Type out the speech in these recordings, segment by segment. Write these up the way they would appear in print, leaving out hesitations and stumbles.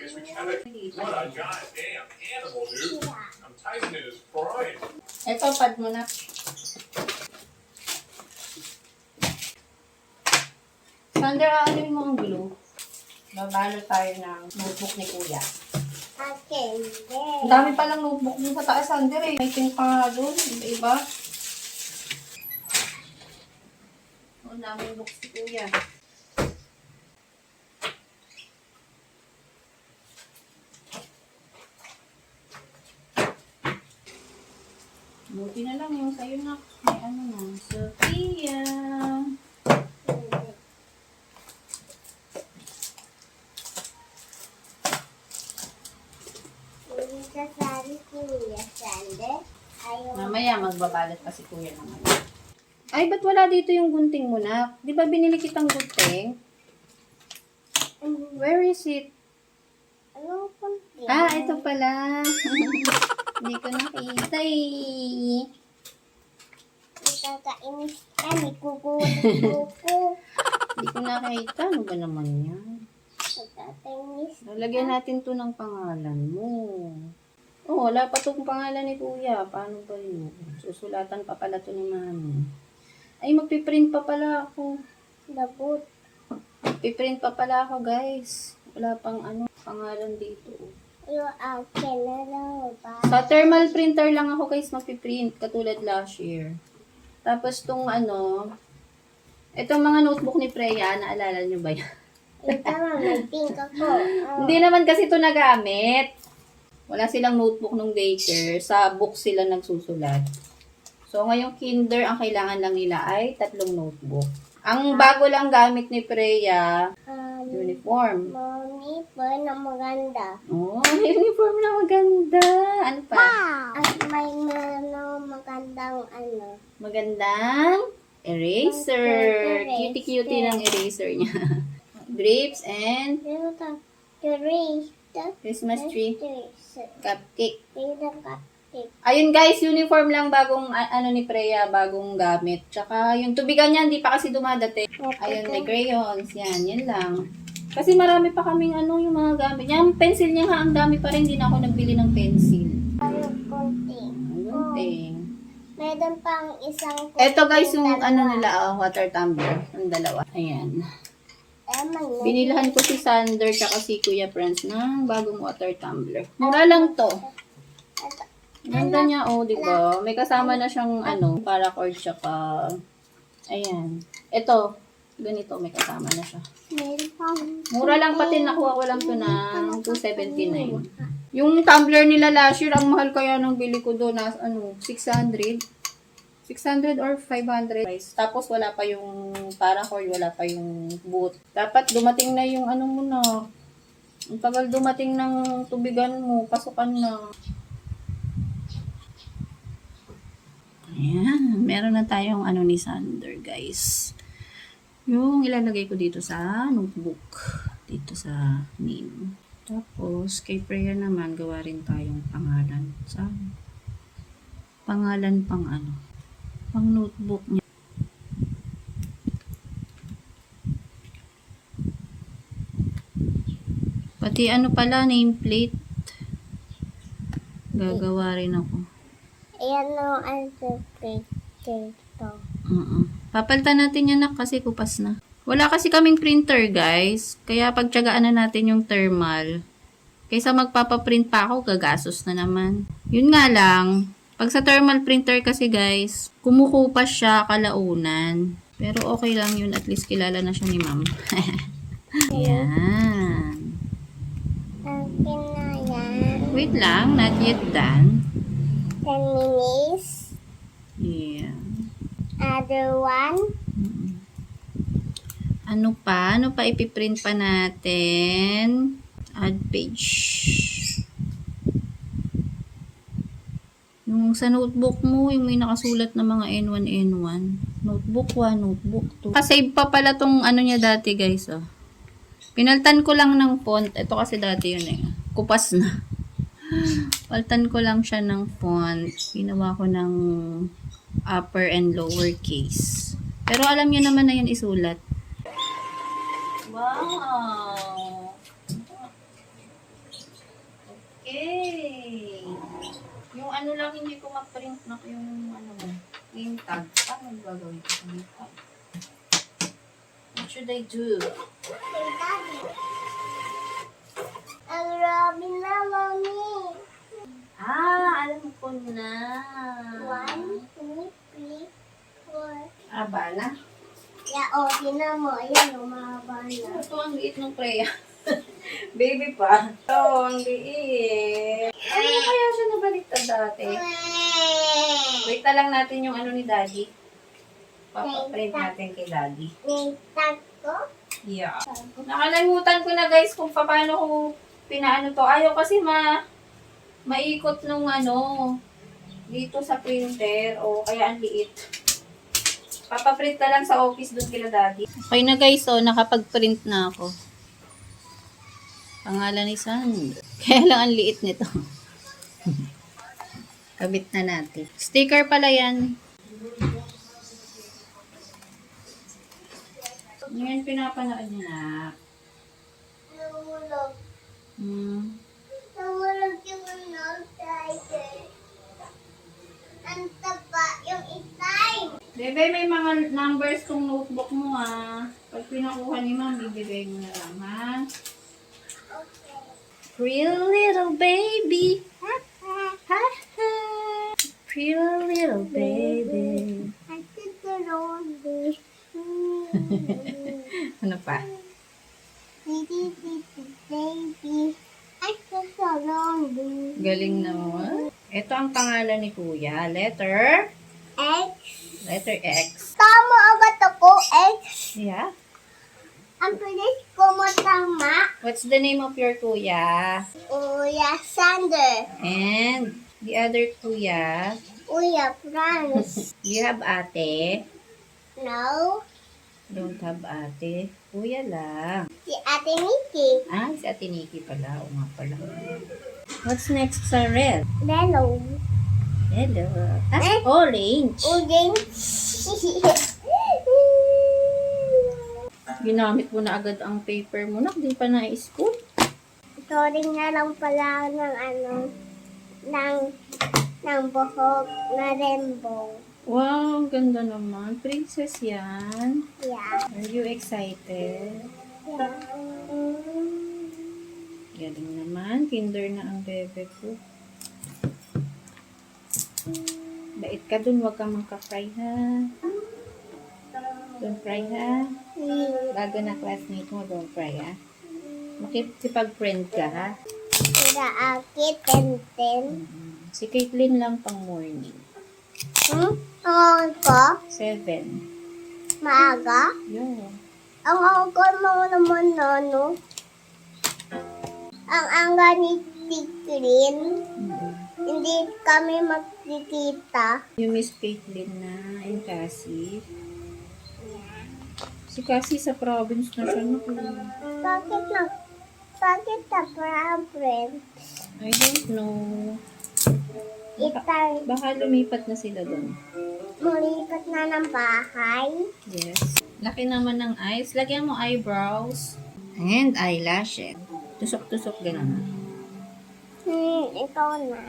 What a goddamn animal, dude. I'm typing in his prime. Ito, pad mo na. Sander, ano mo ang glue? Babalo tayo ng notebook ni Kuya. Okay, Ang dami palang notebook dun sa taas, Sander eh. May pink pa nga dun, iba-iba. Ang daming books ni Kuya. Buti na lang yung sa'yo na. May ano na. Sophia. Sasali Kuya Sander. Ayaw. Mamaya magbabalot pa si Kuya naman. Ay, ba't wala dito yung gunting mo na? Di ba binili kitang gunting? Where is it? Ano kunti? Ah, ito pala. Hindi ko nakita eh. Nakakainis ka, may kuko. Hindi ko nakita. Ano ba naman yan? Nakakainis. Lalagyan natin to ng pangalan mo. Oh, wala pa tong pangalan ni Kuya. Paano ba yun? Susulatan pa pala to ni Mami. Ay, magpiprint pa pala ako. Labot. Magpiprint pa pala ako, guys. Wala pang ano, pangalan dito. Yung akin na lang ba? Sa thermal printer lang ako, guys, magpiprint. Katulad last year. Tapos tong ano, itong mga notebook ni Freya, naalala nyo ba yan? Yung tama, may pink ako. Hindi naman kasi ito nagamit. Wala silang notebook nung daycare. Sa book sila nagsusulat. So, ngayong kinder, ang kailangan lang nila ay 3 notebook. Ang bago lang gamit ni Freya, uniform. Mommy, pa na maganda. Oh, uniform na maganda. Ano pa? At may magandang ano. Magandang eraser. Cutie-cutie ng eraser niya. Grapes and Pero ito, erase. Christmas tree. Cupcake. Pero cupcake. Ayun guys, uniform lang bagong ano ni Freya, bagong gamit. Tsaka yung tubigan niya, hindi pa kasi dumadating. Ayun, may crayons. Yan lang. Kasi marami pa kaming ano yung mga gamit. Yung pencil niya nga, ang dami pa rin. Hindi na ako nagbili ng pencil. Ayun, konti. Ayun, Meron pang isang konti. Ito guys, yung ano nila, water tumbler. Yung dalawa. Ayan. Binilahan ko si Sander tsaka si Kuya Franz ng bagong water tumbler. Mura lang to. Ganda niya, oh, di ba? May kasama na siyang ano, paracord tsaka ayan. Ito, ganito may kasama na siya. Meron pang Mura lang pati nakuha ko lang to ng 279. Yung tumbler nila last year, ang mahal kaya nang bili ko doon na ano, 600. 600 or 500. Tapos wala pa yung paracord, wala pa yung boot. Dapat dumating na yung ano mo na. Ang tagal dumating ng tubigan mo, pasukan na. Ayan, meron na tayong ano ni Sander, guys. Yung ilalagay ko dito sa notebook. Dito sa name. Tapos, kay Freya naman, gawa rin tayong pangalan. Sa pangalan pang ano. Pang notebook niya. Pati ano pala, nameplate. Gagawa rin ako. Ayan o, ang dito. Papalitan natin yan kasi kupas na. Wala kasi kaming printer, guys. Kaya pagtyagaan na natin yung thermal. Kaysa magpapaprint pa ako, gagastos na naman. Yun nga lang, pag sa thermal printer kasi guys, kumukupas siya kalaunan. Pero okay lang yun, at least kilala na siya ni ma'am. Ayan. Akin na yan. Wait lang, not yet done. 10 minutes. Yeah. Other one. Ano pa? Ano pa ipiprint pa natin? Add page. Yung sa notebook mo, yung may nakasulat na mga N1, N1. Notebook 1, notebook 2. Kasave pa pala tong ano niya dati, guys. Oh. Pinaltan ko lang ng font. Ito kasi dati yun eh. Kupas na. Paltan ko lang siya ng font. Ginawa ko ng upper and lower case. Pero alam niyo naman na yun isulat. Wow! ano lang, hindi ko ma-print na yung ano, name tag. Paano yung gagawin ko sa name tag? What should I do? Hey, Daddy. Ang grabe na, Mami. Alam ko na. 1, 2, 3, 4. Bala. Yeah, tinan mo. Ayan, umaba na. Ito ang liit ng Freya. Baby pa. Ito, ang liit. Ano kaya siya nabaliktad dati? Wait na lang natin yung ano ni Daddy. Papaprint natin kay Daddy. May tag ko. Yeah. Nakalimutan ko na guys kung paano ko pinaano to. Ayaw kasi maikot nung ano dito sa printer o kaya ang liit. Papaprint na lang sa office doon kila Daddy. Okay na guys, so nakapag-print na ako. Pangalan ni Sandra. Kaya lang ang liit nito. Kabit na natin. Sticker pala yan. Ngayon pinapanood niya na. Nahulog. Nahulog yung tiger. Ang taba yung itay. Bebe, may mga numbers tong notebook mo ha. Pag pinakuha ni Ma'am, bibigay mo na lang ha. Okay. Pretty little baby. Ha ha. Pretty little baby. I did the lonely. Ano pa? Baby. I did the lonely. Galing naman. Ito ang pangalan ni Kuya. Letter X. X. Tama agad ako, X. Yeah. Ang pilis ko mo tama. What's the name of your Kuya? Uya Sander. And the other Kuya? Uya France. You have ate? No. Don't have ate. Kuya lang. Si Ate Nikki. Si Ate Nikki pala. O nga pala. What's next sa red? Hello. Hello. Orange. Orange. Ginamit mo na agad ang paper mo. Di pa na-school. Sorry na lang pala ng buhok na rainbow. Wow, ang ganda naman. Princess yan. Yeah. Are you excited? Yeah. Galing naman. Kinder na ang bebe ko. Bait ka dun. Huwag ka magka-cry ha. Don't cry ha. Bago na classmate mo, don't cry ha. Makipag-friend ka ha. Sira akit, ten. Si Caitlyn lang pang morning. Ang ko? 7. Maaga? Yeah. Ang ako mo naman no? Ang angga ni Tikrin, hindi kami magkikita. You miss Caitlyn na and Cassie. Si Cassie sa province na siya. Bakit na problem? I don't know. Itay, Baka lumipat na sila doon. mulipat na ng bahay. Yes. Laki naman ng eyes. Lagyan mo eyebrows. And eyelashes. Tusok-tusok gano'n. Ikaw na.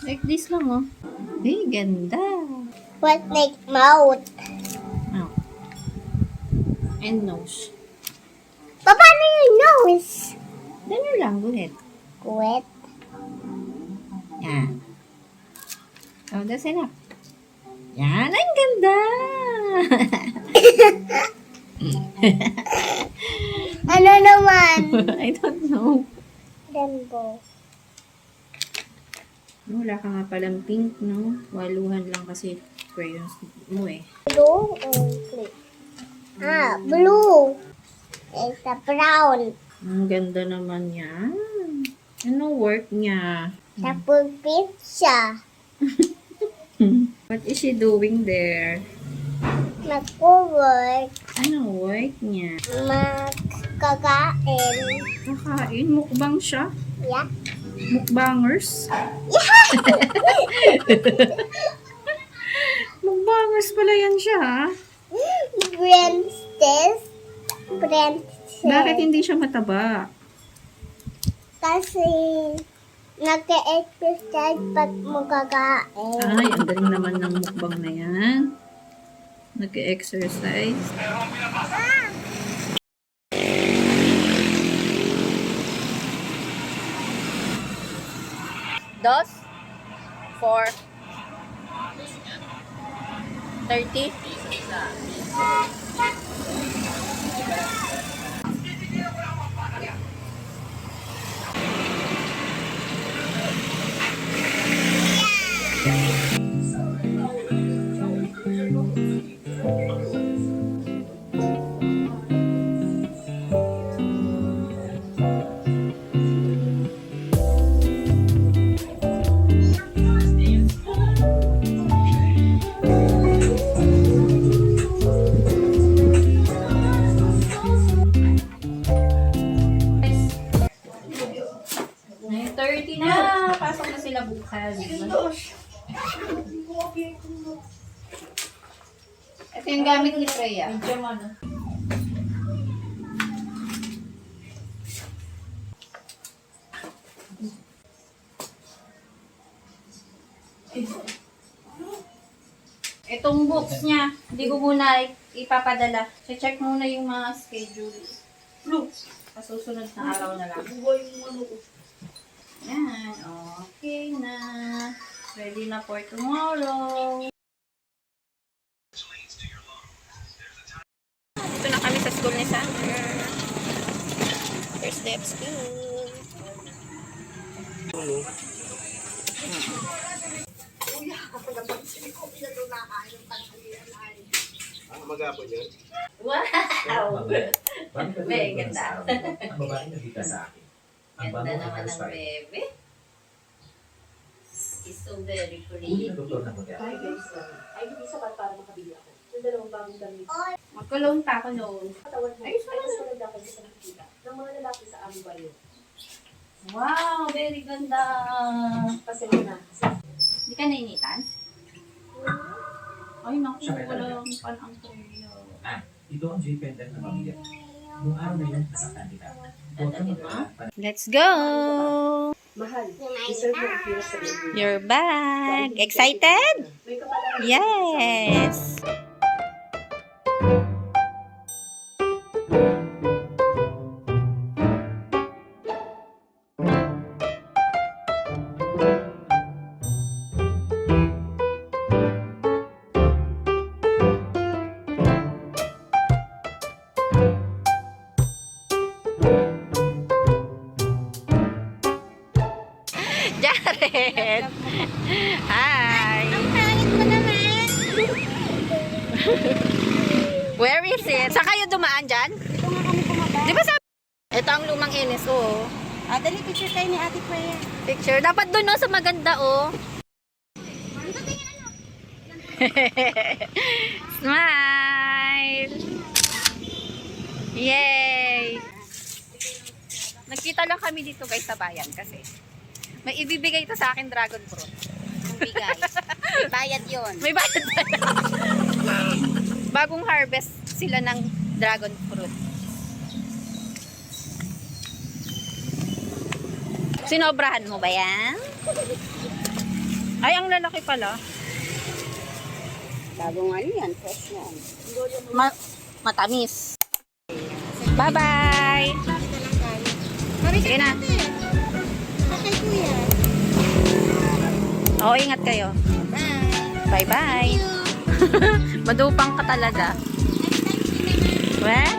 Like this lang oh. Ay, ganda. What like mouth? Oh. And nose. Paano yung nose? Ganun lang. Go ahead. Wet. Yan. Oh, that's enough. Yan, ang ganda! Ano naman? I don't know. Rainbow. Wala ka nga palang pink, no? Waluhan lang kasi crayons mo eh. Blue or green? Blue. It's a brown. Ang ganda naman yan. Ano work niya? Sa pulpit siya. What is she doing there? Mag-work. Ano work niya? Magkakain. Kakain? Mukbang siya? Yeah. Mukbangers? Mukbangers pala yan siya, ha? Princess. Bakit hindi siya mataba? Kasi Nag-exercise pag magkakain. Ay, ang galing naman ng mukbang na yan. Nag-exercise. Dos, 4, 30. Ngayon 30 na. Pasok na sila bukas. Ito yung gamit ni Freya. Itong books niya, hindi ko muna ipapadala. Check muna yung mga schedule. Pasusunod na araw na lang. Yan, okay na. Ready na for tomorrow. Dito na kami sa school ni Sander. First day of school. Mag-apon yun? Wow! May ganda. Ang babae nagkita sa akin. Ang Ganda bango ng naman ng hairstyle. bebe. It's so very Uli pretty. ng doktor na mag-apon. Ay, hindi sapat para makabili ako. Yung dalawang bagong damit. Magkulong pa ako noon. Katawad mo. Ay, Ay, sana. mas maganda ako sa nakikita. Ng mga lalaki sa aming bayo. Wow! Very ganda! Kasi na. Hindi ka nainitan? Ay, naku. Siya kaya Walang panang tuyo. Ah, ito ang J-pendant na pamilya. Noong araw na yun, nakakandi ka. Dadalhin mo? Let's go! Mahal. Deserve mo ang hirap sa iyo. You're back! Excited? May kapalaran. Yes! Jared! Hi! Ang pangit mo naman. Where is it? Saan kayo dumaan dyan? Ito nga kami kumaba. Di ba sabi? Ito ang lumang NSO. Dali picture tayo ni Ate Freya. Picture. Dapat doon no, sa maganda oh. Smile! Yay! Nagkita lang kami dito guys sa bayan kasi may ibibigay ito sa akin dragon fruit. Bigay. Bayad yon. May bayad pa na. Bagong harvest sila ng dragon fruit. Sinobrahan mo ba yan? Ay, ang lalaki pala. Bagong ano yan, fresh yan. Matamis. Bye-bye! Sige na. Okay, kuya. Oo, ingat kayo. Bye. Bye-bye! Madupang ka talaga. Next time, Well,